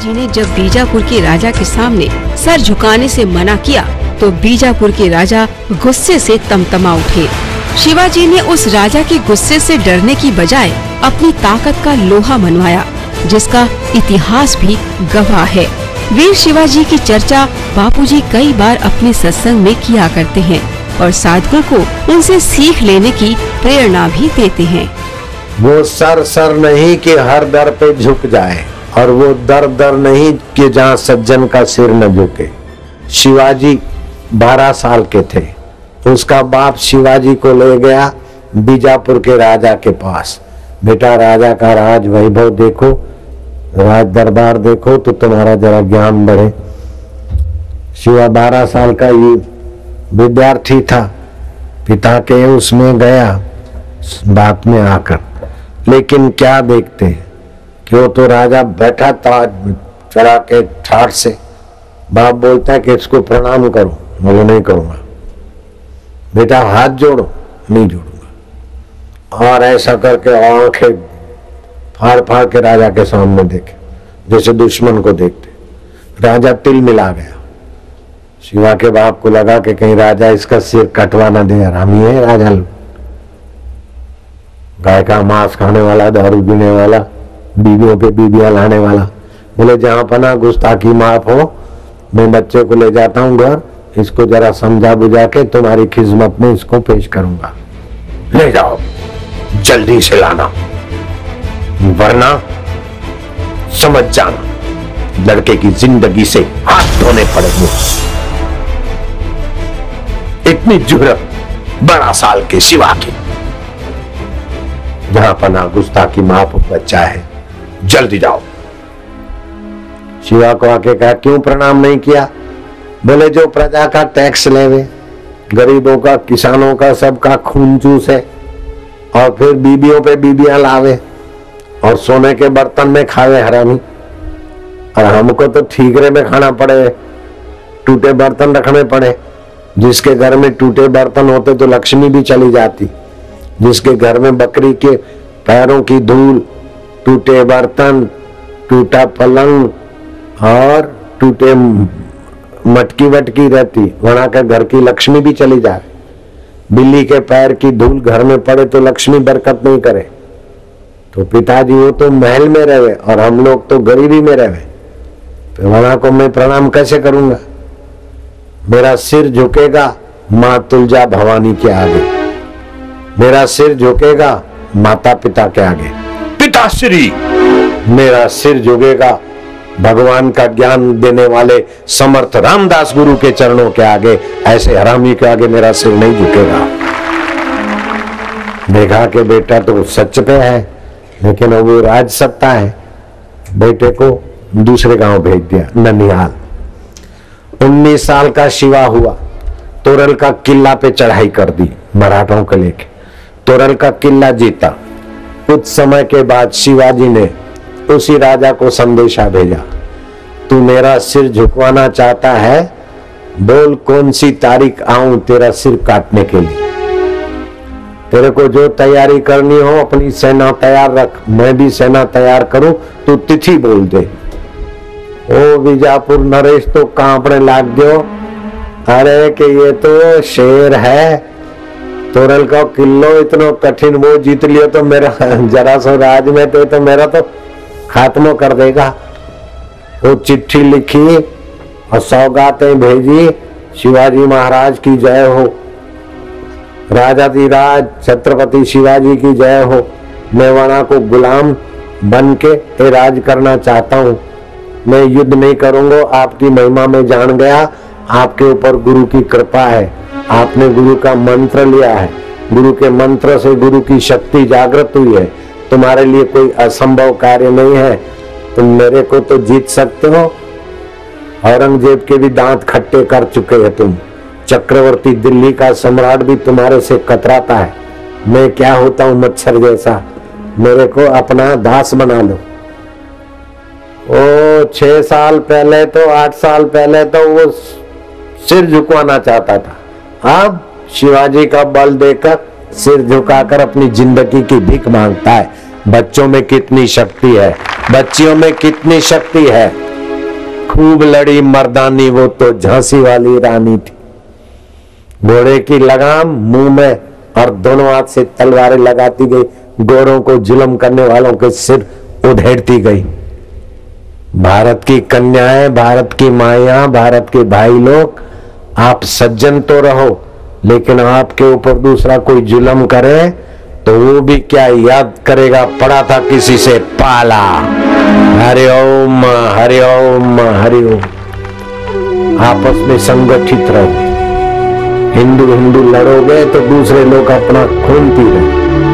शिवाजी ने जब बीजापुर के राजा के सामने सर झुकाने से मना किया तो बीजापुर के राजा गुस्से से तमतमा उठे। शिवाजी ने उस राजा के गुस्से से डरने की बजाय अपनी ताकत का लोहा मनवाया, जिसका इतिहास भी गवाह है। वीर शिवाजी की चर्चा बापूजी कई बार अपने सत्संग में किया करते हैं और साधकों को उनसे सीख लेने की प्रेरणा भी देते हैं। वो सर नहीं कि हर दर पे झुक जाए, और वो दर नहीं कि जहाँ सज्जन का सिर न झुके। शिवाजी 12 साल के थे, उसका बाप शिवाजी को ले गया बीजापुर के राजा के पास। बेटा, राजा का राज वैभव देखो, राज दरबार देखो तो तुम्हारा जरा ज्ञान बढ़े। शिवा 12 साल का ये विद्यार्थी था, पिता के उसमें गया बात में आकर। लेकिन क्या देखते हैं कि वो तो राजा बैठा था चढ़ा के ठाठ से। बाप बोलता है कि इसको प्रणाम करो, मैं नहीं करूंगा। बेटा, हाथ जोड़ो, नहीं जोड़ूंगा। और ऐसा करके आंखें फाड़ के राजा के सामने देखे, जैसे दुश्मन को देखते। राजा तिल मिला गया। शिवा के बाप को लगा कि कहीं राजा इसका सिर कटवा ना दे। हरामी है राजा, गाय का मांस खाने वाला, दारू पीने वाला, बीवियों पे बीबियां लाने वाला। बोले, जहां पना गुस्ताखी माफ हो, मैं बच्चे को ले जाता हूं घर, इसको जरा समझा बुझा के तुम्हारी खिदमत में इसको पेश करूंगा। ले जाओ, जल्दी से लाना, वरना समझ जाना लड़के की जिंदगी से हाथ धोने पड़ेंगे। इतनी जुर्रत 12 साल के शिवा की। जहां पना गुस्ताखी माफ बच्चा है, जल्दी जाओ। शिवा को आके कहा, क्यों प्रणाम नहीं किया? बोले, जो प्रजा का टैक्स लेवे, गरीबों का, किसानों का, सबका खून चूसे, और फिर बीबियों पे बीबियां लावे और सोने के बर्तन में खावे हरामी। और हमको तो ठीकरे में खाना पड़े, टूटे बर्तन रखने पड़े। जिसके घर में टूटे बर्तन होते तो लक्ष्मी भी चली जाती। जिसके घर में बकरी के पैरों की धूल, टूटे बर्तन, टूटा पलंग और टूटे मटकी वटकी रहती, वहां का घर की लक्ष्मी भी चली जाए। बिल्ली के पैर की धूल घर में पड़े तो लक्ष्मी बरकत नहीं करे। तो पिताजी वो तो महल में रहे और हम लोग तो गरीबी में रहे, तो वहां को मैं प्रणाम कैसे करूंगा? मेरा सिर झुकेगा मां तुलजा भवानी के आगे, मेरा सिर झुकेगा माता पिता के आगे, पिताश्री। मेरा झुकेगा झुकेगा भगवान का ज्ञान देने वाले समर्थ रामदास गुरु के चरणों के आगे। ऐसे हरामी के आगे मेरा सिर नहीं झुकेगा। देखा कि बेटा तो सच पे है, लेकिन वो राज सत्ता है। बेटे को दूसरे गांव भेज दिया, ननिहाल। 19 साल का शिवा हुआ, तोरल का किला पे चढ़ाई कर दी मराठों को लेके। तोरल का किला जीता। कुछ समय के बाद शिवाजी ने उसी राजा को संदेशा भेजा, तू मेरा सिर झुकवाना चाहता है, बोल कौन सी तारीख आऊं तेरा सिर काटने के लिए। तेरे को जो तैयारी करनी हो अपनी सेना तैयार रख, मैं भी सेना तैयार करूं, तू तिथि बोल दे। ओ बीजापुर नरेश तो कांपने लाग गयो। अरे कि ये तो शेर है, तोरल का किलो इतना कठिन, वो जीत लियो तो मेरा जरा सो राज में तो मेरा तो खात्मा कर देगा। वो चिट्ठी लिखी और सौगातें भेजी, शिवाजी महाराज की जय हो, राजाधिराज छत्रपति शिवाजी की जय हो। मैं वहां को गुलाम बन के राज करना चाहता हूँ, मैं युद्ध नहीं करूंगा। आपकी महिमा में जान गया, आपके ऊपर गुरु की कृपा है, आपने गुरु का मंत्र लिया है, गुरु के मंत्र से गुरु की शक्ति जागृत हुई है। तुम्हारे लिए कोई असंभव कार्य नहीं है, तुम मेरे को तो जीत सकते हो। औरंगजेब के भी दांत खट्टे कर चुके हैं तुम, चक्रवर्ती दिल्ली का सम्राट भी तुम्हारे से कतराता है। मैं क्या होता हूं मच्छर जैसा, मेरे को अपना दास बना लो। ओ 6 साल पहले तो 8 साल पहले तो वो सिर झुकवाना चाहता था, अब शिवाजी का बल देकर सिर झुकाकर अपनी जिंदगी की भीख मांगता है। बच्चों में कितनी शक्ति है, बच्चियों में कितनी शक्ति है। खूब लड़ी मर्दानी, वो तो झांसी वाली रानी थी। घोड़े की लगाम मुंह में और दोनों हाथ से तलवारें लगाती गई, गोरों को जुल्म करने वालों के सिर उधेड़ती गई। भारत की कन्याएं, भारत की माया, भारत के भाई लोग, आप सज्जन तो रहो, लेकिन आपके ऊपर दूसरा कोई जुल्म करे तो वो भी क्या याद करेगा, पड़ा था किसी से पाला। हरिओम हरिओम हरिओम। आपस में संगठित रहो। हिंदू हिंदू लड़ोगे तो दूसरे लोग अपना खून पी रहे।